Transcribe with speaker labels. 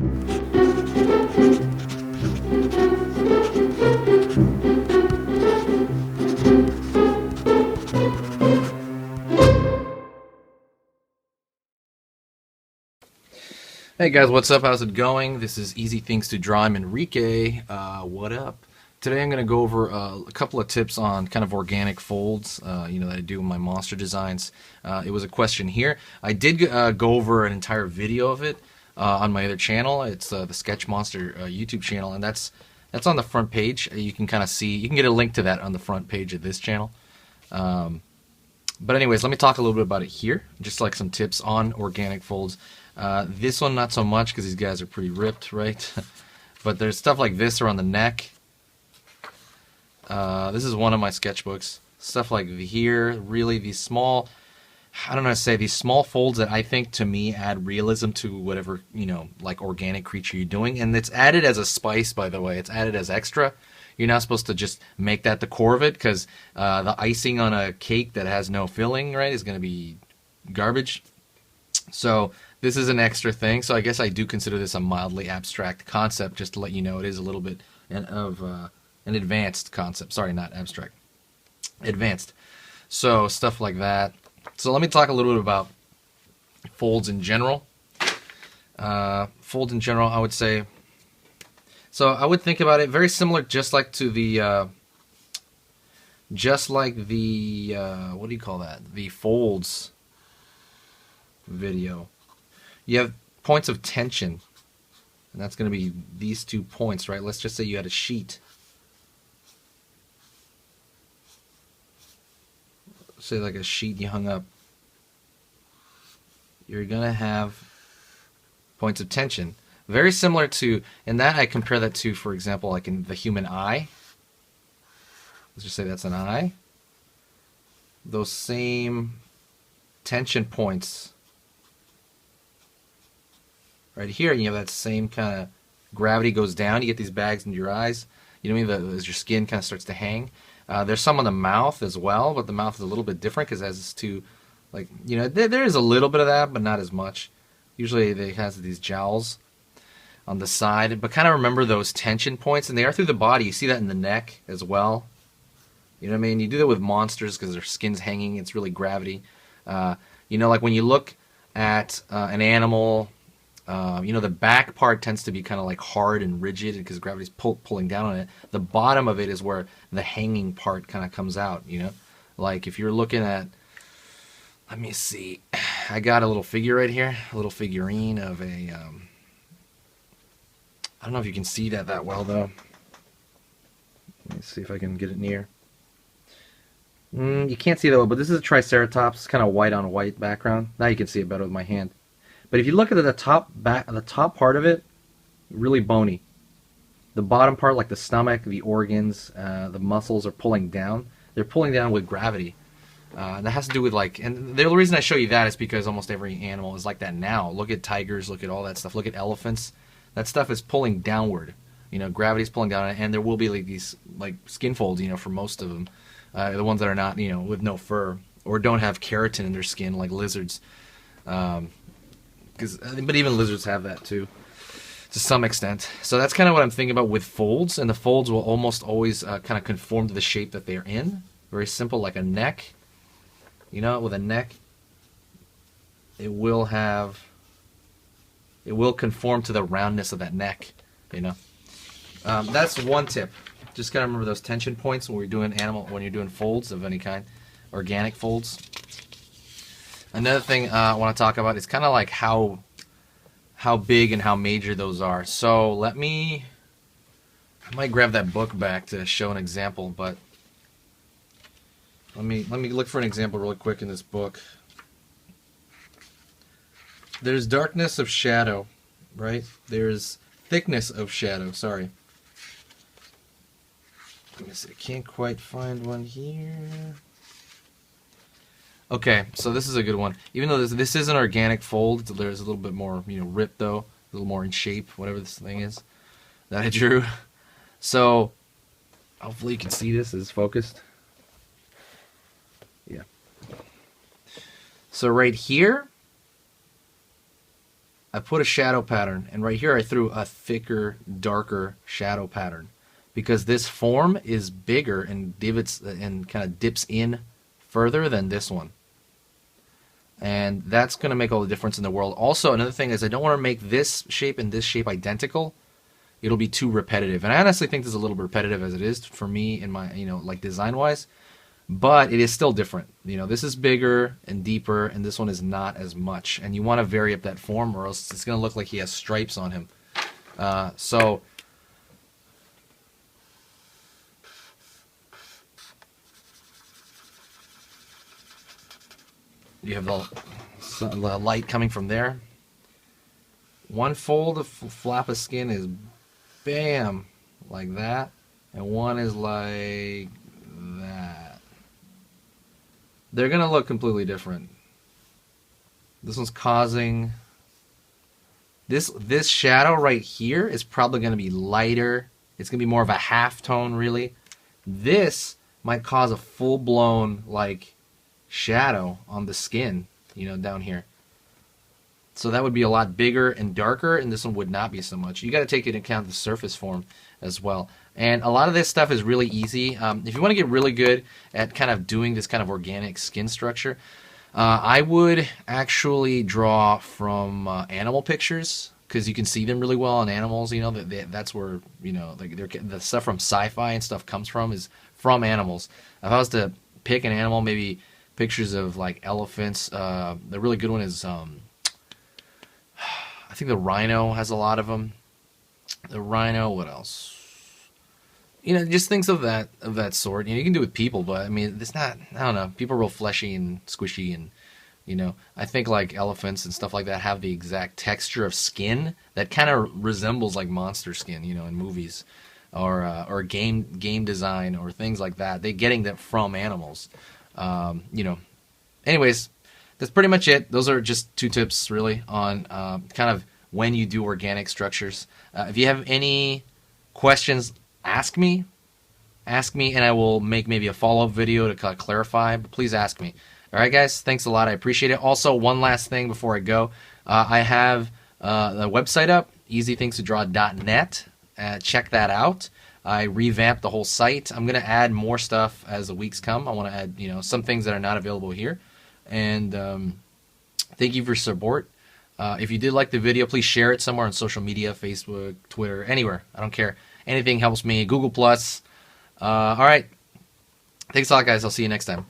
Speaker 1: Hey guys, what's up? How's it going? This is Easy Things to Draw. I'm Enrique. What up? Today I'm going to go over a couple of tips on kind of organic folds, that I do in my monster designs. It was a question here. I did go over an entire video of it on my other channel. It's the Sketch Monster YouTube channel, and that's on the front page. You can kind of see, you can get a link to that on the front page of this channel. But anyways, let me talk a little bit about it here, just like some tips on organic folds. This one not so much because these guys are pretty ripped, right? But there's stuff like this around the neck. This is one of my sketchbooks. Stuff like here, really these small, I don't know how to say, these small folds that I think to me add realism to whatever, like organic creature you're doing. And it's added as a spice, by the way. It's added as extra. You're not supposed to just make that the core of it because the icing on a cake that has no filling, right, is going to be garbage. So this is an extra thing. So I guess I do consider this a mildly abstract concept, just to let you know it is a little bit of an advanced concept. Sorry, not abstract. Advanced. So stuff like that. So let me talk a little bit about folds in general. Folds in general, I would say. So I would think about it very similar, just like the what do you call that? The folds video. You have points of tension, and that's going to be these 2 points, right? Let's just say you had a sheet. Say like a sheet you hung up. You're going to have points of tension. Very similar to, and that I compare that to, for example, like in the human eye. Let's just say that's an eye. Those same tension points right here, and you have that same kind of gravity goes down. You get these bags in your eyes. You know what I mean? As your skin kind of starts to hang. There's some on the mouth as well, but the mouth is a little bit different because it has this two, like, there is a little bit of that, but not as much. Usually it has these jowls on the side, but kind of remember those tension points, and they are through the body. You see that in the neck as well. You know what I mean? You do that with monsters because their skin's hanging. It's really gravity. Like when you look at an animal, the back part tends to be kind of like hard and rigid because gravity's pulling down on it. The bottom of it is where the hanging part kind of comes out, Like if you're looking at, let me see, I got a little figure right here, a little figurine of a, I don't know if you can see that well though. Let me see if I can get it near. You can't see that well, but this is a Triceratops. It's kind of white on white background. Now you can see it better with my hand. But if you look at the top part of it, really bony. The bottom part, like the stomach, the organs, the muscles are pulling down. They're pulling down with gravity. And that has to do with and the reason I show you that is because almost every animal is like that now. Look at tigers, look at all that stuff. Look at elephants. That stuff is pulling downward. Gravity's pulling down, and there will be like these skin folds, for most of them. The ones that are not, with no fur or don't have keratin in their skin, like lizards. But even lizards have that too, to some extent. So that's kind of what I'm thinking about with folds, and the folds will almost always kind of conform to the shape that they're in. Very simple, like a neck. With a neck, it will conform to the roundness of that neck. That's one tip. Just gotta remember those tension points when you're doing folds of any kind, organic folds. Another thing I want to talk about is kind of like how big and how major those are. So I might grab that book back to show an example, but let me look for an example really quick in this book. There's darkness of shadow, right? There's thickness of shadow, sorry. Let me see, I can't quite find one here. Okay, so this is a good one. Even though this is an organic fold, there's a little bit more, ripped though, a little more in shape, whatever this thing is that I drew. So hopefully you can see this is focused. Yeah. So right here, I put a shadow pattern, and right here I threw a thicker, darker shadow pattern because this form is bigger and divots and kind of dips in further than this one. And that's going to make all the difference in the world. Also, another thing is I don't want to make this shape and this shape identical. It'll be too repetitive. And I honestly think this is a little repetitive as it is for me in my, like design-wise. But it is still different. This is bigger and deeper, and this one is not as much. And you want to vary up that form, or else it's going to look like he has stripes on him. So you have the light coming from there. One fold of flap of skin is bam, like that, and one is like that. They're gonna look completely different. This one's causing this shadow right here is probably gonna be lighter. It's gonna be more of a half tone, really. This might cause a full-blown like shadow on the skin, down here. So that would be a lot bigger and darker, and this one would not be so much. You got to take into account the surface form as well. And a lot of this stuff is really easy. If you want to get really good at kind of doing this kind of organic skin structure, I would actually draw from animal pictures, because you can see them really well on animals. That's where the stuff from sci-fi and stuff comes from, is from animals. If I was to pick an animal, maybe pictures of like elephants. The really good one is I think the rhino has a lot of them. The rhino, what else? Just things of that sort. You can do it with people, but I mean, it's not. I don't know. People are real fleshy and squishy, and I think like elephants and stuff like that have the exact texture of skin that kind of resembles like monster skin, in movies, or game design or things like that. They're getting that from animals. Anyways, that's pretty much it. Those are just 2 tips really on kind of when you do organic structures. If you have any questions, ask me, and I will make maybe a follow-up video to kind of clarify, but please ask me. All right, guys, thanks a lot. I appreciate it. Also, one last thing before I go. I have the website up, easythingstodraw.net. Check that out. I revamped the whole site. I'm going to add more stuff as the weeks come. I want to add, some things that are not available here. And thank you for your support. If you did like the video, please share it somewhere on social media, Facebook, Twitter, anywhere. I don't care. Anything helps me. Google+. All right. Thanks a lot, guys. I'll see you next time.